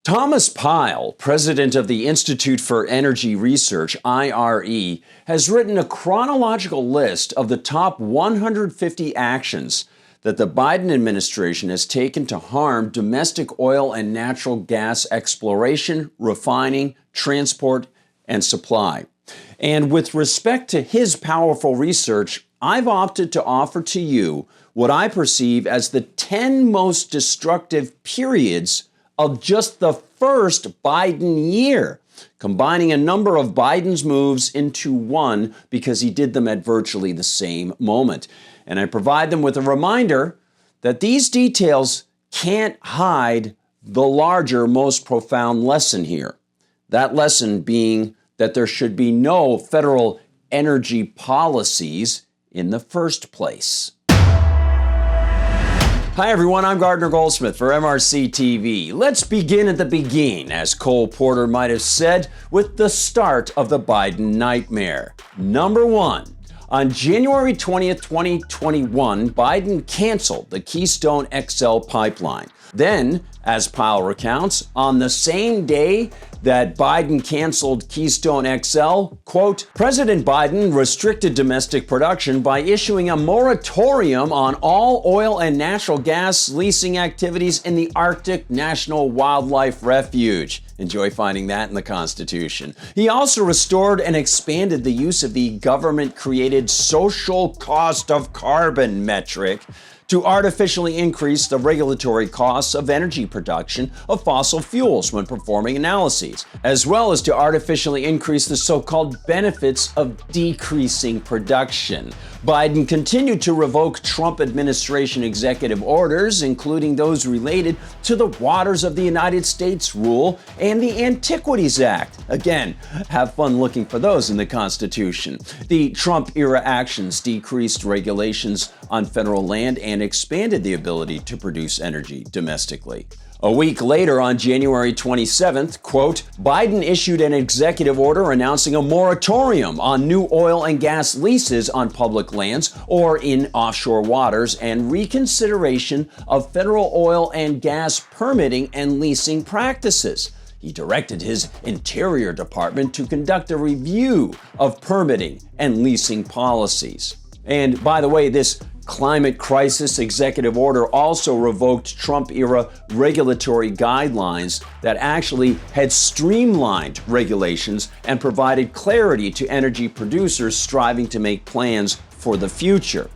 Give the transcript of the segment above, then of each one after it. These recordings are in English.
Thomas Pyle, president of the Institute for Energy Research, IRE, has written a chronological list of the top 150 actions that the Biden administration has taken to harm domestic oil and natural gas exploration, refining, transport, and supply. And with respect to his powerful research, I've opted to offer to you what I perceive as the 10 most destructive periods of just the first Biden year, combining a number of Biden's moves into one because he did them at virtually the same moment. And I provide them with a reminder that these details can't hide the larger, most profound lesson here. That lesson being that there should be no federal energy policies in the first place. Hi everyone, I'm Gardner Goldsmith for MRC-TV. Let's begin at the beginning, as Cole Porter might have said, with the start of the Biden nightmare. Number one, on January 20th, 2021, Biden canceled the Keystone XL pipeline. Then, as Pyle recounts, on the same day that Biden canceled Keystone XL, quote, President Biden restricted domestic production by issuing a moratorium on all oil and natural gas leasing activities in the Arctic National Wildlife Refuge. Enjoy finding that in the Constitution. He also restored and expanded the use of the government-created social cost of carbon metric to artificially increase the regulatory costs of energy production of fossil fuels when performing analyses, as well as to artificially increase the so-called benefits of decreasing production. Biden continued to revoke Trump administration executive orders, including those related to the Waters of the United States rule and the Antiquities Act. Again, have fun looking for those in the Constitution. The Trump-era actions decreased regulations on federal land and expanded the ability to produce energy domestically. A week later, on January 27th, quote, Biden issued an executive order announcing a moratorium on new oil and gas leases on public lands or in offshore waters and reconsideration of federal oil and gas permitting and leasing practices. He directed his Interior Department to conduct a review of permitting and leasing policies. And by the way, this climate crisis executive order also revoked Trump-era regulatory guidelines that actually had streamlined regulations and provided clarity to energy producers striving to make plans for the future.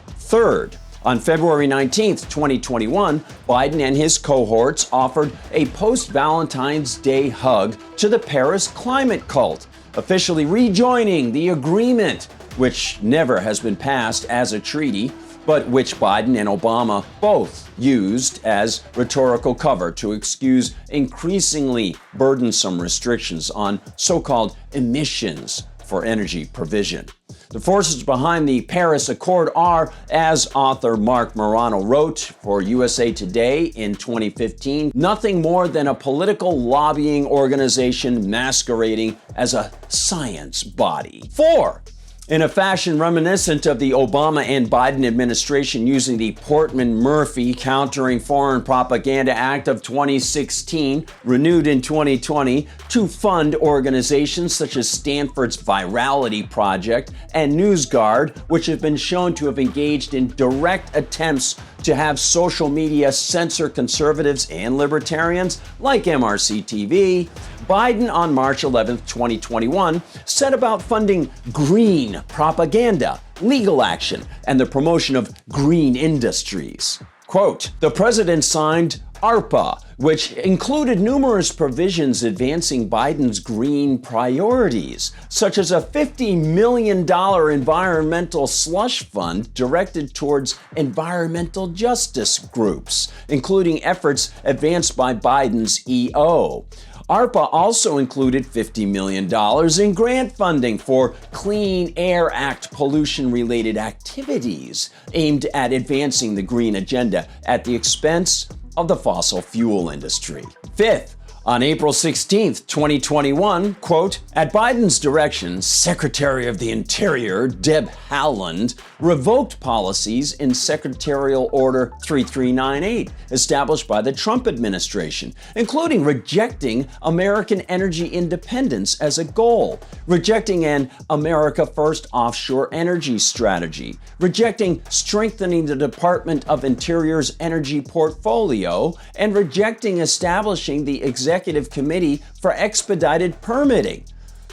Third, on February 19th, 2021, Biden and his cohorts offered a post-Valentine's Day hug to the Paris climate cult, officially rejoining the agreement, which never has been passed as a treaty, but which Biden and Obama both used as rhetorical cover to excuse increasingly burdensome restrictions on so-called emissions for energy provision. The forces behind the Paris Accord are, as author Mark Morano wrote for USA Today in 2015, nothing more than a political lobbying organization masquerading as a science body. 4. In a fashion reminiscent of the Obama and Biden administration using the Portman-Murphy Countering Foreign Propaganda Act of 2016, renewed in 2020, to fund organizations such as Stanford's Virality Project and NewsGuard, which have been shown to have engaged in direct attempts to have social media censor conservatives and libertarians like MRCTV, Biden on March 11, 2021, set about funding green propaganda, legal action, and the promotion of green industries. Quote, the president signed ARPA, which included numerous provisions advancing Biden's green priorities, such as a $50 million environmental slush fund directed towards environmental justice groups, including efforts advanced by Biden's EO. ARPA also included $50 million in grant funding for Clean Air Act pollution-related activities aimed at advancing the green agenda at the expense of the fossil fuel industry. Fifth, On April 16, 2021, quote, at Biden's direction, Secretary of the Interior Deb Haaland revoked policies in Secretarial Order 3398 established by the Trump administration, including rejecting American energy independence as a goal, rejecting an America First offshore energy strategy, rejecting strengthening the Department of Interior's energy portfolio, and rejecting establishing the Executive Committee for Expedited Permitting.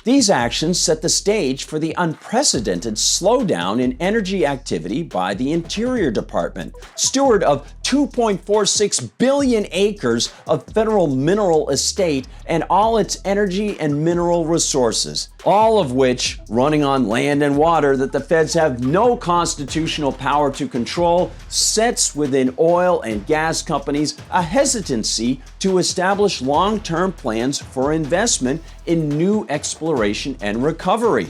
These actions set the stage for the unprecedented slowdown in energy activity by the Interior Department, steward of 2.46 billion acres of federal mineral estate and all its energy and mineral resources, all of which running on land and water that the feds have no constitutional power to control, sets within oil and gas companies a hesitancy to establish long-term plans for investment in new exploration and recovery.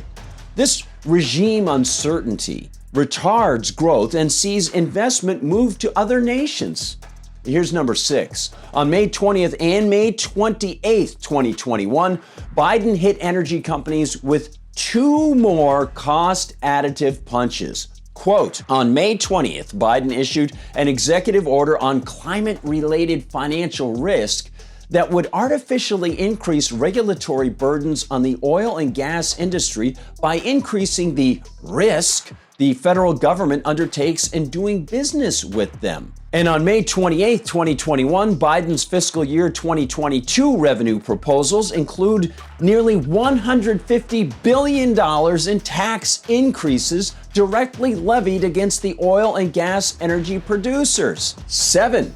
This regime uncertainty retards growth and sees investment move to other nations. Here's number 6. On May 20th and May 28th, 2021, Biden hit energy companies with 2 more cost additive punches. Quote, on May 20th, Biden issued an executive order on climate-related financial risk that would artificially increase regulatory burdens on the oil and gas industry by increasing the risk the federal government undertakes in doing business with them. And on May 28, 2021, Biden's fiscal year 2022 revenue proposals include nearly $150 billion in tax increases directly levied against the oil and gas energy producers. 7.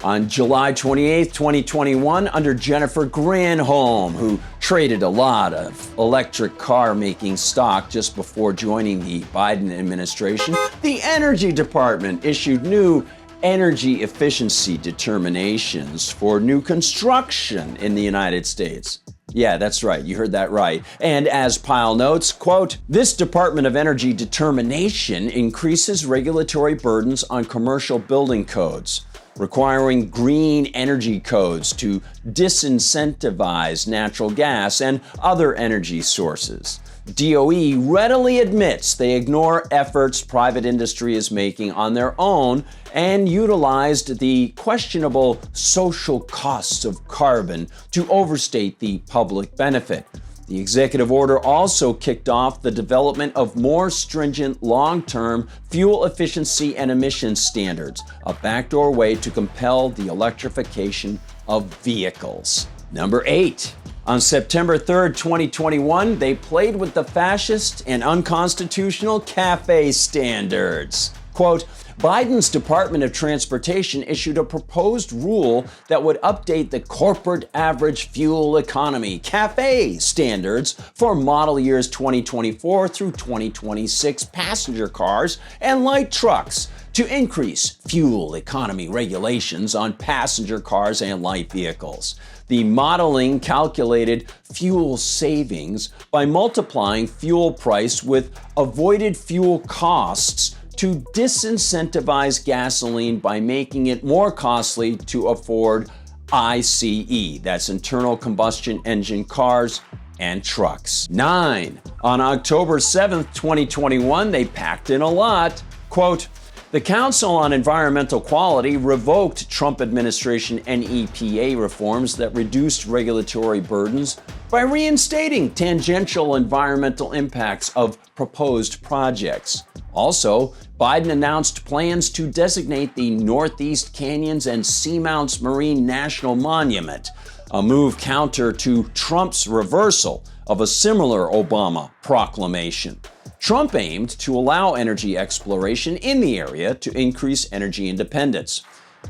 On July 28, 2021, under Jennifer Granholm, who traded a lot of electric car making stock just before joining the Biden administration, the Energy Department issued new energy efficiency determinations for new construction in the United States. Yeah, that's right. You heard that right. And as Pyle notes, quote, this Department of Energy determination increases regulatory burdens on commercial building codes, requiring green energy codes to disincentivize natural gas and other energy sources. DOE readily admits they ignore efforts private industry is making on their own and utilized the questionable social costs of carbon to overstate the public benefit. The executive order also kicked off the development of more stringent long-term fuel efficiency and emissions standards, a backdoor way to compel the electrification of vehicles. Number 8. On September 3rd, 2021, they played with the fascist and unconstitutional CAFE standards. Quote, Biden's Department of Transportation issued a proposed rule that would update the corporate average fuel economy, CAFE standards, for model years 2024 through 2026 passenger cars and light trucks to increase fuel economy regulations on passenger cars and light vehicles. The modeling calculated fuel savings by multiplying fuel price with avoided fuel costs to disincentivize gasoline by making it more costly to afford ICE, that's internal combustion engine cars and trucks. 9. On October 7th, 2021, they packed in a lot. Quote, the Council on Environmental Quality revoked Trump administration and EPA reforms that reduced regulatory burdens by reinstating tangential environmental impacts of proposed projects. Also, Biden announced plans to designate the Northeast Canyons and Seamounts Marine National Monument, a move counter to Trump's reversal of a similar Obama proclamation. Trump aimed to allow energy exploration in the area to increase energy independence.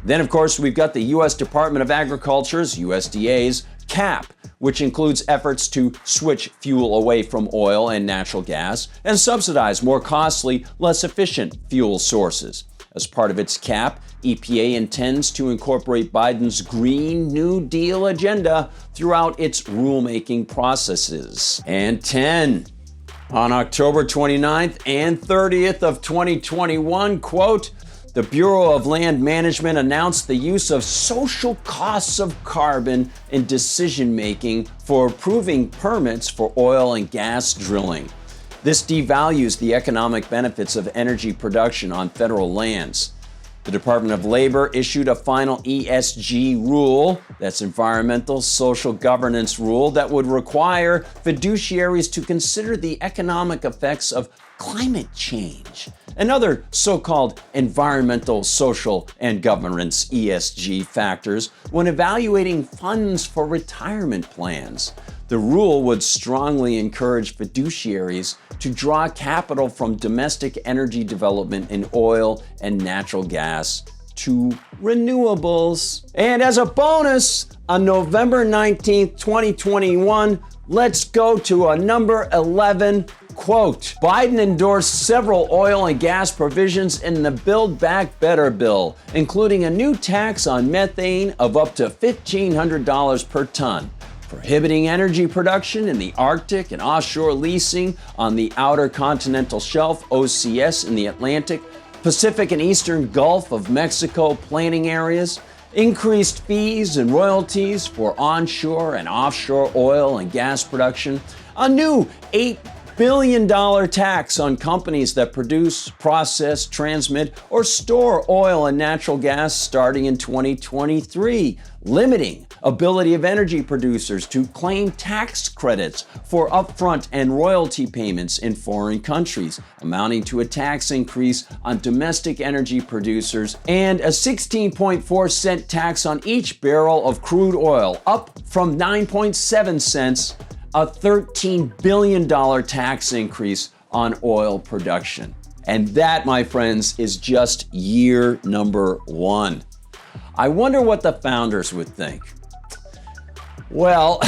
Then, of course, we've got the U.S. Department of Agriculture's, USDA's, CAP, which includes efforts to switch fuel away from oil and natural gas and subsidize more costly, less efficient fuel sources. As part of its CAP, EPA intends to incorporate Biden's Green New Deal agenda throughout its rulemaking processes. And 10. On October 29th and 30th of 2021, quote, The Bureau of Land Management announced the use of social costs of carbon in decision-making for approving permits for oil and gas drilling. This devalues the economic benefits of energy production on federal lands. The Department of Labor issued a final ESG rule, that's environmental social governance rule, that would require fiduciaries to consider the economic effects of climate change and other so-called environmental, social, and governance ESG factors when evaluating funds for retirement plans. The rule would strongly encourage fiduciaries to draw capital from domestic energy development in oil and natural gas to renewables. And as a bonus, on November 19th, 2021, let's go to a number 11 quote. Biden endorsed several oil and gas provisions in the Build Back Better bill, including a new tax on methane of up to $1,500 per ton, prohibiting energy production in the Arctic and offshore leasing on the Outer Continental Shelf, OCS, in the Atlantic, Pacific and Eastern Gulf of Mexico planning areas, increased fees and royalties for onshore and offshore oil and gas production, a new $8 billion tax on companies that produce, process, transmit, or store oil and natural gas starting in 2023, limiting ability of energy producers to claim tax credits for upfront and royalty payments in foreign countries, amounting to a tax increase on domestic energy producers, and a 16.4-cent tax on each barrel of crude oil, up from 9.7 cents, a $13 billion tax increase on oil production. And that, my friends, is just year number one. I wonder what the founders would think. Well,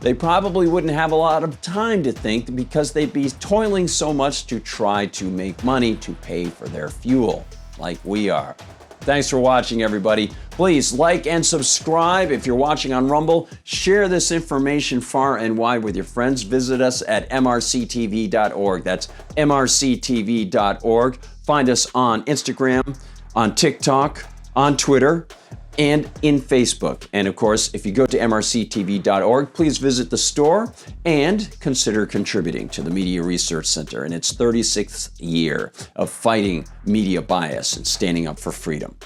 they probably wouldn't have a lot of time to think because they'd be toiling so much to try to make money to pay for their fuel, like we are. Thanks for watching, everybody. Please like and subscribe. If you're watching on Rumble, share this information far and wide with your friends. Visit us at MRCTV.org. That's MRCTV.org. Find us on Instagram, on TikTok, on Twitter, and in Facebook. And of course, if you go to MRCTV.org, please visit the store and consider contributing to the Media Research Center in its 36th year of fighting media bias and standing up for freedom.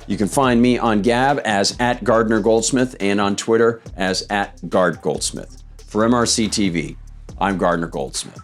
You can find me on Gab as @GardnerGoldsmith and on Twitter as @GardGoldsmith. For MRC TV, I'm Gardner Goldsmith.